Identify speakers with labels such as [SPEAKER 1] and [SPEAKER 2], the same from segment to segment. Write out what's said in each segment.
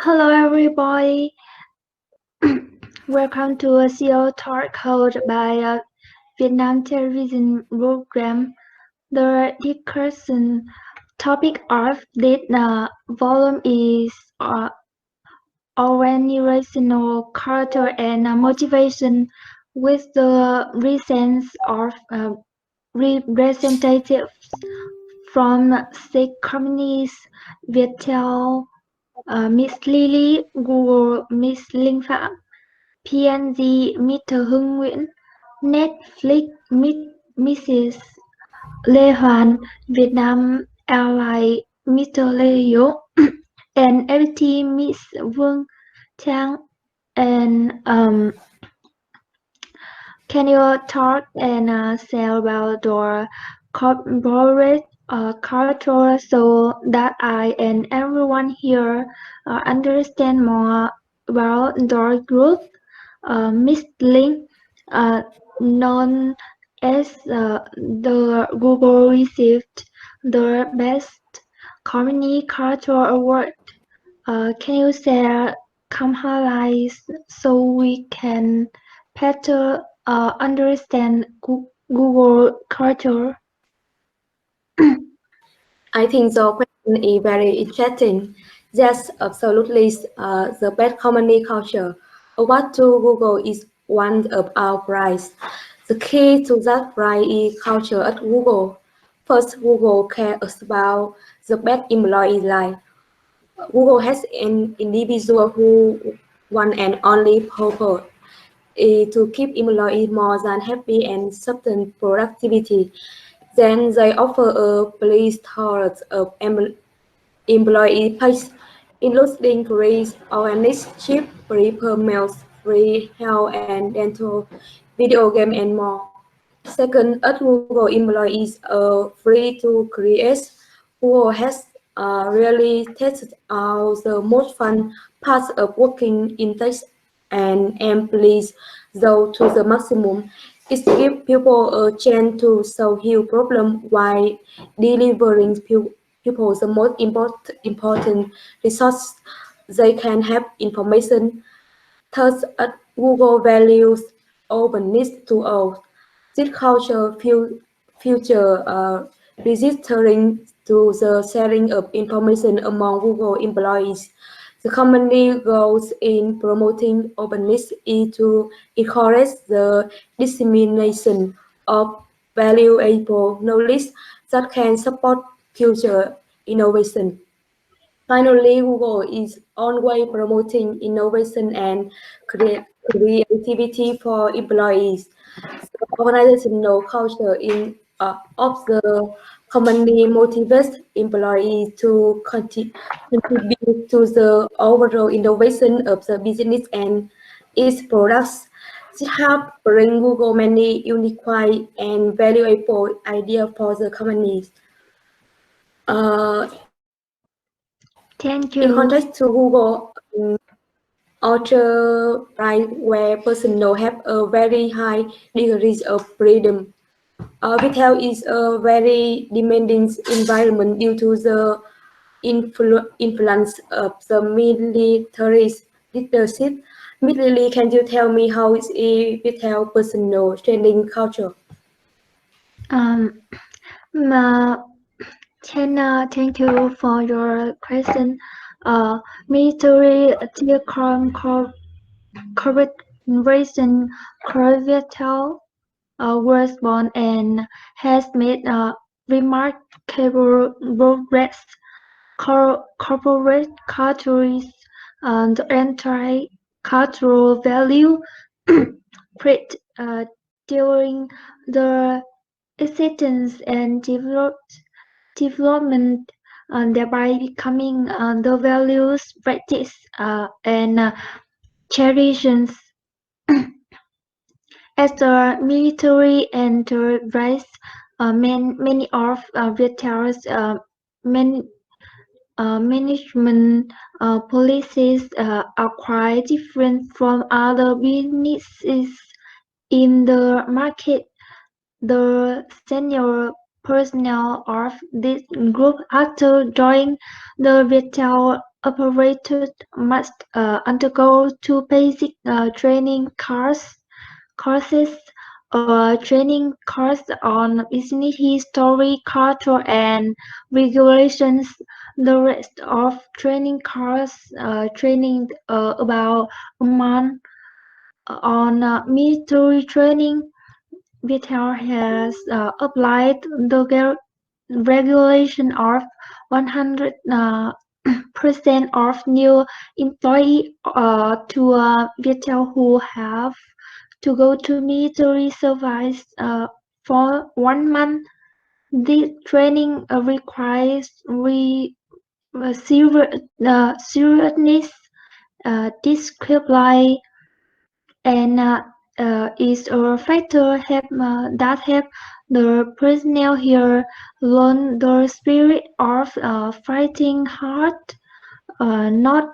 [SPEAKER 1] Hello everybody, welcome to a CEO talk hosted by a Vietnam television program. The discussion topic of this volume is organizational culture and motivation with the presence of representatives from six companies, Viettel, Miss Lily, Google, Miss Linh Phạm, PNG Mr. Hưng Nguyễn, Netflix Mrs. Lê Hoàn, Vietnam Airlines Mr. Lê Hiếu, and FPT Miss Vương Trang. And can you talk and say about your corporate culture so that I and everyone here understand more about your group? Miss Lin, uh, known as the Google received the Best Company Culture Award. Can you share some highlights so we can better understand Google culture?
[SPEAKER 2] I think the question is very interesting. Yes, absolutely. The best company culture. What to Google is one of our prize. The key to that prize is culture at Google. First, Google cares about the best employee life. Google has an individual who one and only purpose is to keep employees more than happy and certain productivity. Then they offer a plethora of employee perks, including free awareness chip, free per meals, free health and dental, video game, and more. Second, at Google, employees are free to create. Google has really tested out the most fun parts of working in tech and employees though to the maximum. It gives people a chance to solve huge problems while delivering people the most important resource they can have information. Thus, Google values openness to all. This culture future registering to the sharing of information among Google employees. The company goals in promoting openness is to encourage the dissemination of valuable knowledge that can support future innovation. Finally, Google is always promoting innovation and creativity for employees. The organizational culture of the company motivates employees to contribute to the overall innovation of the business and its products. This helps bring Google many unique and valuable ideas for the companies.
[SPEAKER 1] Thank
[SPEAKER 2] In
[SPEAKER 1] you.
[SPEAKER 2] contrast to Google, enterprise where personnel have a very high degree of freedom. Retail is a very demanding environment due to the influence of the military leadership. Lily, can you tell me how is a retail personnel training culture?
[SPEAKER 1] Um, thank you for your question. Military telecom corporation Corvitel was born and has made remarkable progress. Corporate cultures and anti-cultural value spread during the existence and development, thereby becoming the values, practice, and traditions. As the military enterprise, many of Vietal's management policies are quite different from other businesses in the market. The senior personnel of this group after joining the Viettel operators must undergo two basic courses or training course on business history, culture, and regulations. The rest of training course training about a month on military training. Viettel has applied the regulation of 100% of new employees to Viettel who have to go to military service for 1 month. This training requires seriousness, discipline, and is a factor that help the personnel here learn the spirit of fighting hard, not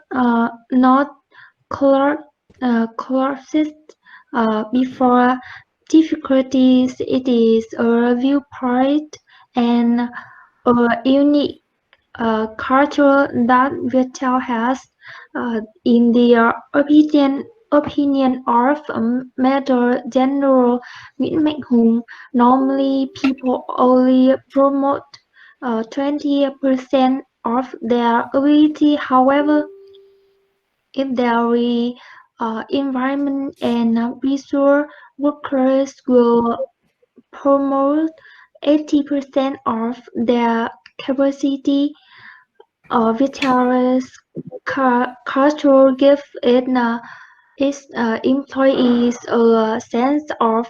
[SPEAKER 1] collapsed before difficulties. It is a viewpoint and a unique culture that Viettel has, in the opinion of Major General Nguyễn Mạnh Hùng. Normally, people only promote 20% of their ability. However, if their environment and resource workers will promote 80% of their capacity. Vitali's culture gives its employees a sense of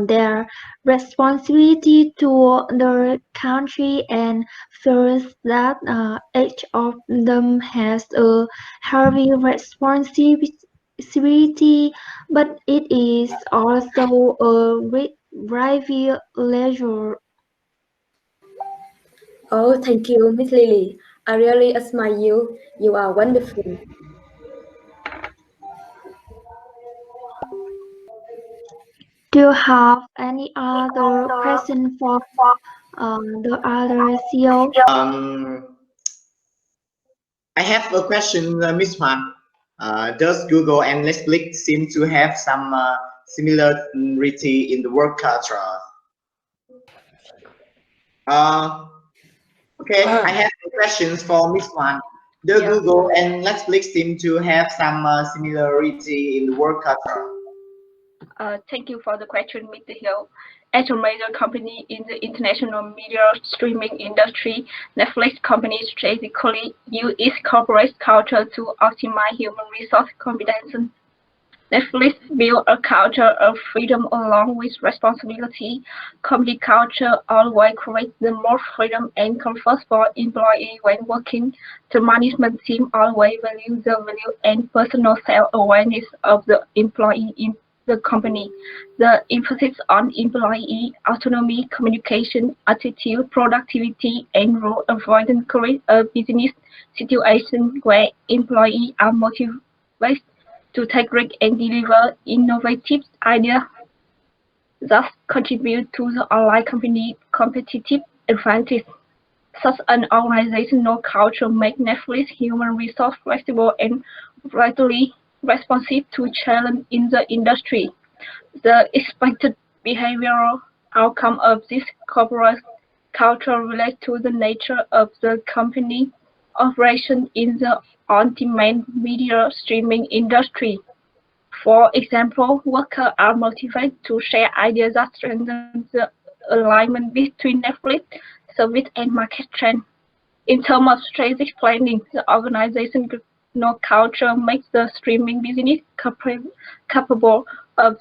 [SPEAKER 1] their responsibility to the country and feels that each of them has a heavy responsibility, but it is also a privilege.
[SPEAKER 2] Oh, thank you, Miss Lily. I really admire you. You are wonderful.
[SPEAKER 1] Do you have any other question for the other CEO?
[SPEAKER 3] I have a question, Miss Huang. Does Google and Netflix seem to have some similarity in the work culture? Uh, okay, I have a question for Miss Huang. Do Google and Netflix seem to have some similarity in the work culture?
[SPEAKER 4] Thank you for the question, Mr. Hill. As a major company in the international media streaming industry, Netflix company strategically use its corporate culture to optimize human resource competence. Netflix built a culture of freedom along with responsibility. Company culture always creates the most freedom and comfort for employees when working. The management team always values the value and personal self-awareness of the employee in the company. The emphasis on employee autonomy, communication, attitude, productivity, and role avoidance create a business situation where employees are motivated to take risks and deliver innovative ideas, thus contribute to the online company competitive advantage. Such an organizational culture makes Netflix human resource flexible and readily responsive to challenges in the industry. The expected behavioral outcome of this corporate culture relates to the nature of the company operation in the on-demand media streaming industry. For example, workers are motivated to share ideas that strengthen the alignment between Netflix service and market trend. In terms of strategic planning, the organizational culture makes the streaming business capable of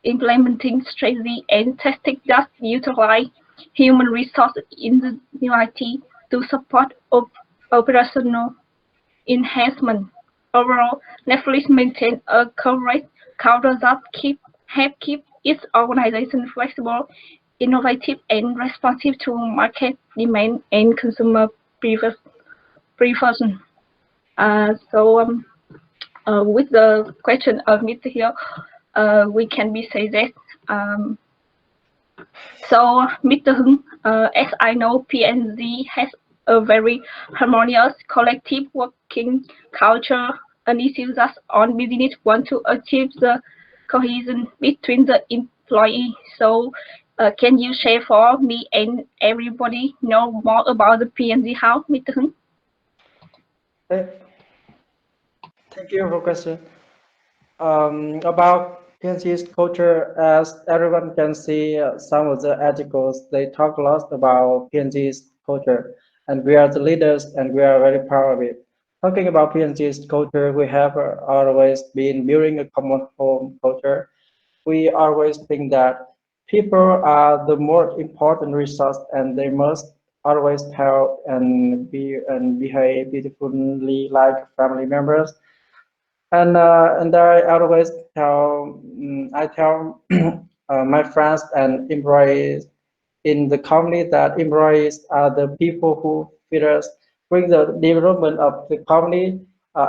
[SPEAKER 4] implementing strategy and tactics that utilize human resources ingenuity to support operational enhancement. Overall, Netflix maintains a corporate culture that help keep its organization flexible, innovative, and responsive to market demand and consumer preference. With the question of Mr. Hill, we can be say that. So, Mr. Hưng, as I know, PNG has a very harmonious collective working culture, an issue that all business want to achieve the cohesion between the employees. So, can you share for me and everybody know more about the PNG House, Mr. Hưng?
[SPEAKER 5] Hey, thank you for question. About PNC's culture, as everyone can see, some of the articles, they talk a lot about PNC's culture, and we are the leaders, and we are very proud of it. Talking about PNC's culture, we have always been building a common home culture. We always think that people are the most important resource, and they must always help and be and behave beautifully like family members. And I always tell I tell my friends and employees in the company that employees are the people who feed us, bring the development of the company.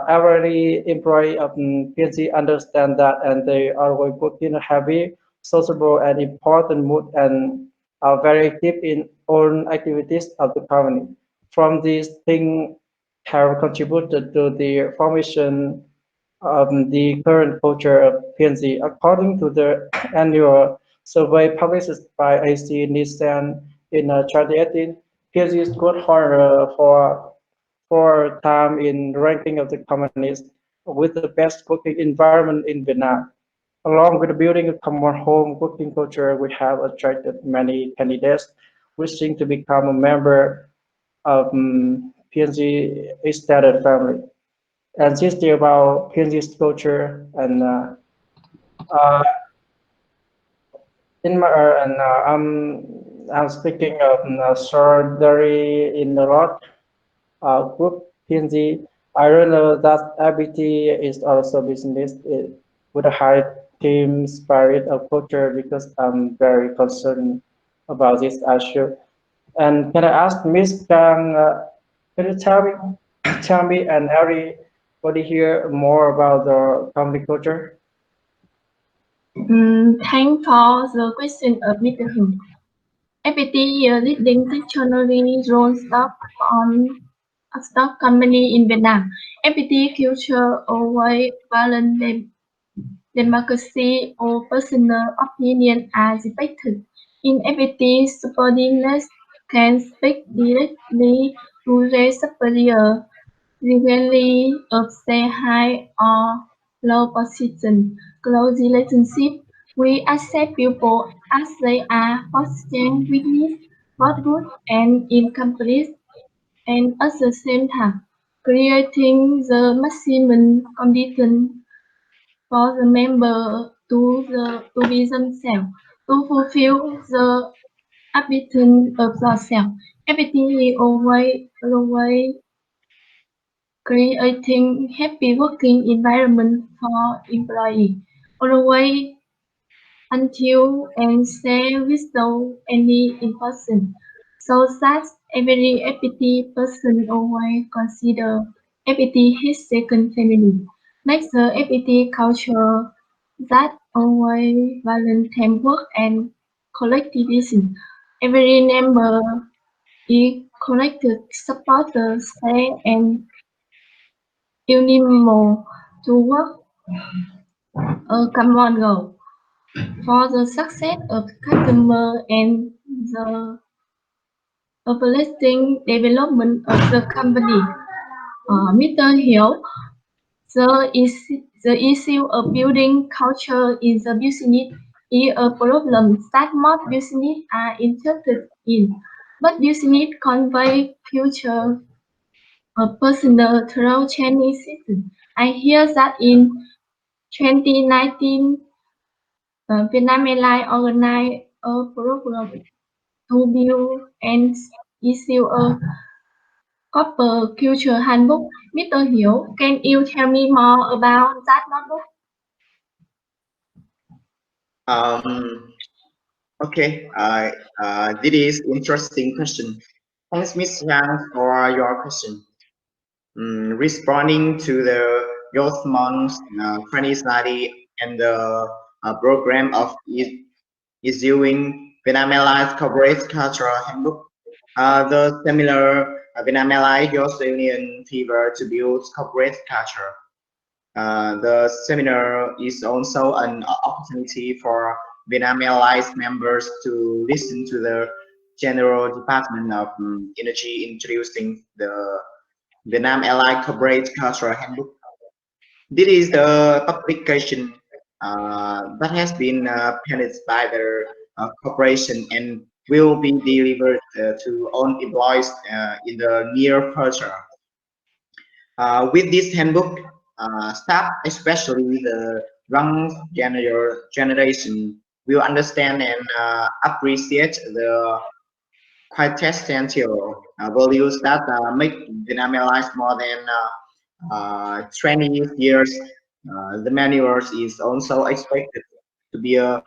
[SPEAKER 5] Every employee of PNC understand that, and they always work in a happy, sociable, and important mood, and are very active in all activities of the company. From these things have contributed to the formation the current culture of PNC. According to the annual survey published by AC Nissan in 2018, PNC scored higher for time in ranking of the companies with the best working environment in Vietnam. Along with building a common home working culture, we have attracted many candidates wishing to become a member of PNC extended family. And this is about PNG's culture and in my and I'm speaking of solidarity in the lot group PNG. I don't know that IBT is also business with a high team spirit of culture because I'm very concerned about this issue. And can I ask Miss Kang, can you tell me and everybody here more about the company culture?
[SPEAKER 1] Thanks for the question of Mr. Hưng. FPT leading technology role stock on a stock company in Vietnam. FPT future always balance democracy or personal opinion are respected. In FPT, subordinates can speak directly to their superior regardless of their high or low position. Close relationship. We accept people as they are for strength, weakness, both good and incomplete, and at the same time, creating the maximum condition for the member to be themselves, to fulfill the ambition of themselves. Everything is always creating happy working environment for employees. Always until and share without any imposition, so that every FPT person always consider FPT his second family. Makes the FPT culture that always balance teamwork and collectivism. Every member is connected, supporters, share and unanimous to work a common goal for the success of the customer and the uplifting development of the company. Mr. Hill, the issue of building culture in the business is a problem that most businesses are interested in, but business convey future personal through Chinese system. I hear that in 2019, Vietnam Airlines organized a program to build and issue a corporate culture handbook. Mr. Hill, can you tell me more about that notebook?
[SPEAKER 3] Um, okay, this is interesting question. Thanks, Miss Yang, for your question. Responding to the Youth Month 2030 and the program of issuing Vietnam Airlines Corporate Cultural Handbook, the similar Vietnam Airlines Youth Union Fever to build corporate culture. The seminar is also an opportunity for Vietnam Airlines members to listen to the General Department of Energy introducing the Vietnam Airlines Corporate Cultural Handbook. This is the publication that has been penned by the corporation and will be delivered to all employees in the near future. With this handbook, staff, especially the young generation, will understand and appreciate the quintessential values that make Vietnam Airlines more than 20 years. The manuals is also expected to be a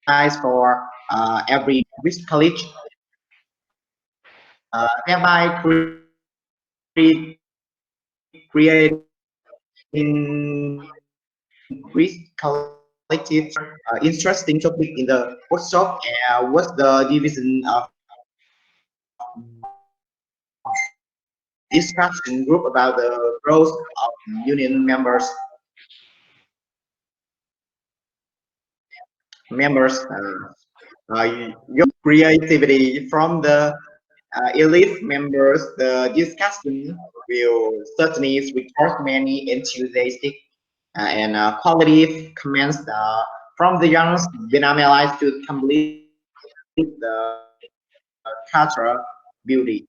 [SPEAKER 3] guidelines for every college, thereby creating collective interesting topic in the workshop. What's the division of discussion group about the growth of union members your creativity from the elite members. The discussion will certainly record many enthusiastic and quality comments from the young Vietnam allies to complete the cultural beauty.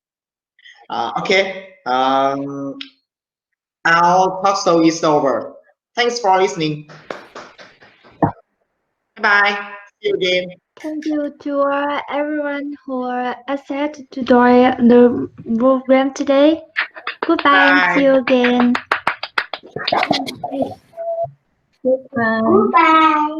[SPEAKER 3] Okay, our talk show is over. Thanks for listening. Bye. See you again.
[SPEAKER 2] Thank you to everyone who accepted to join the program today. Goodbye and see you again.
[SPEAKER 1] Goodbye.
[SPEAKER 2] Goodbye.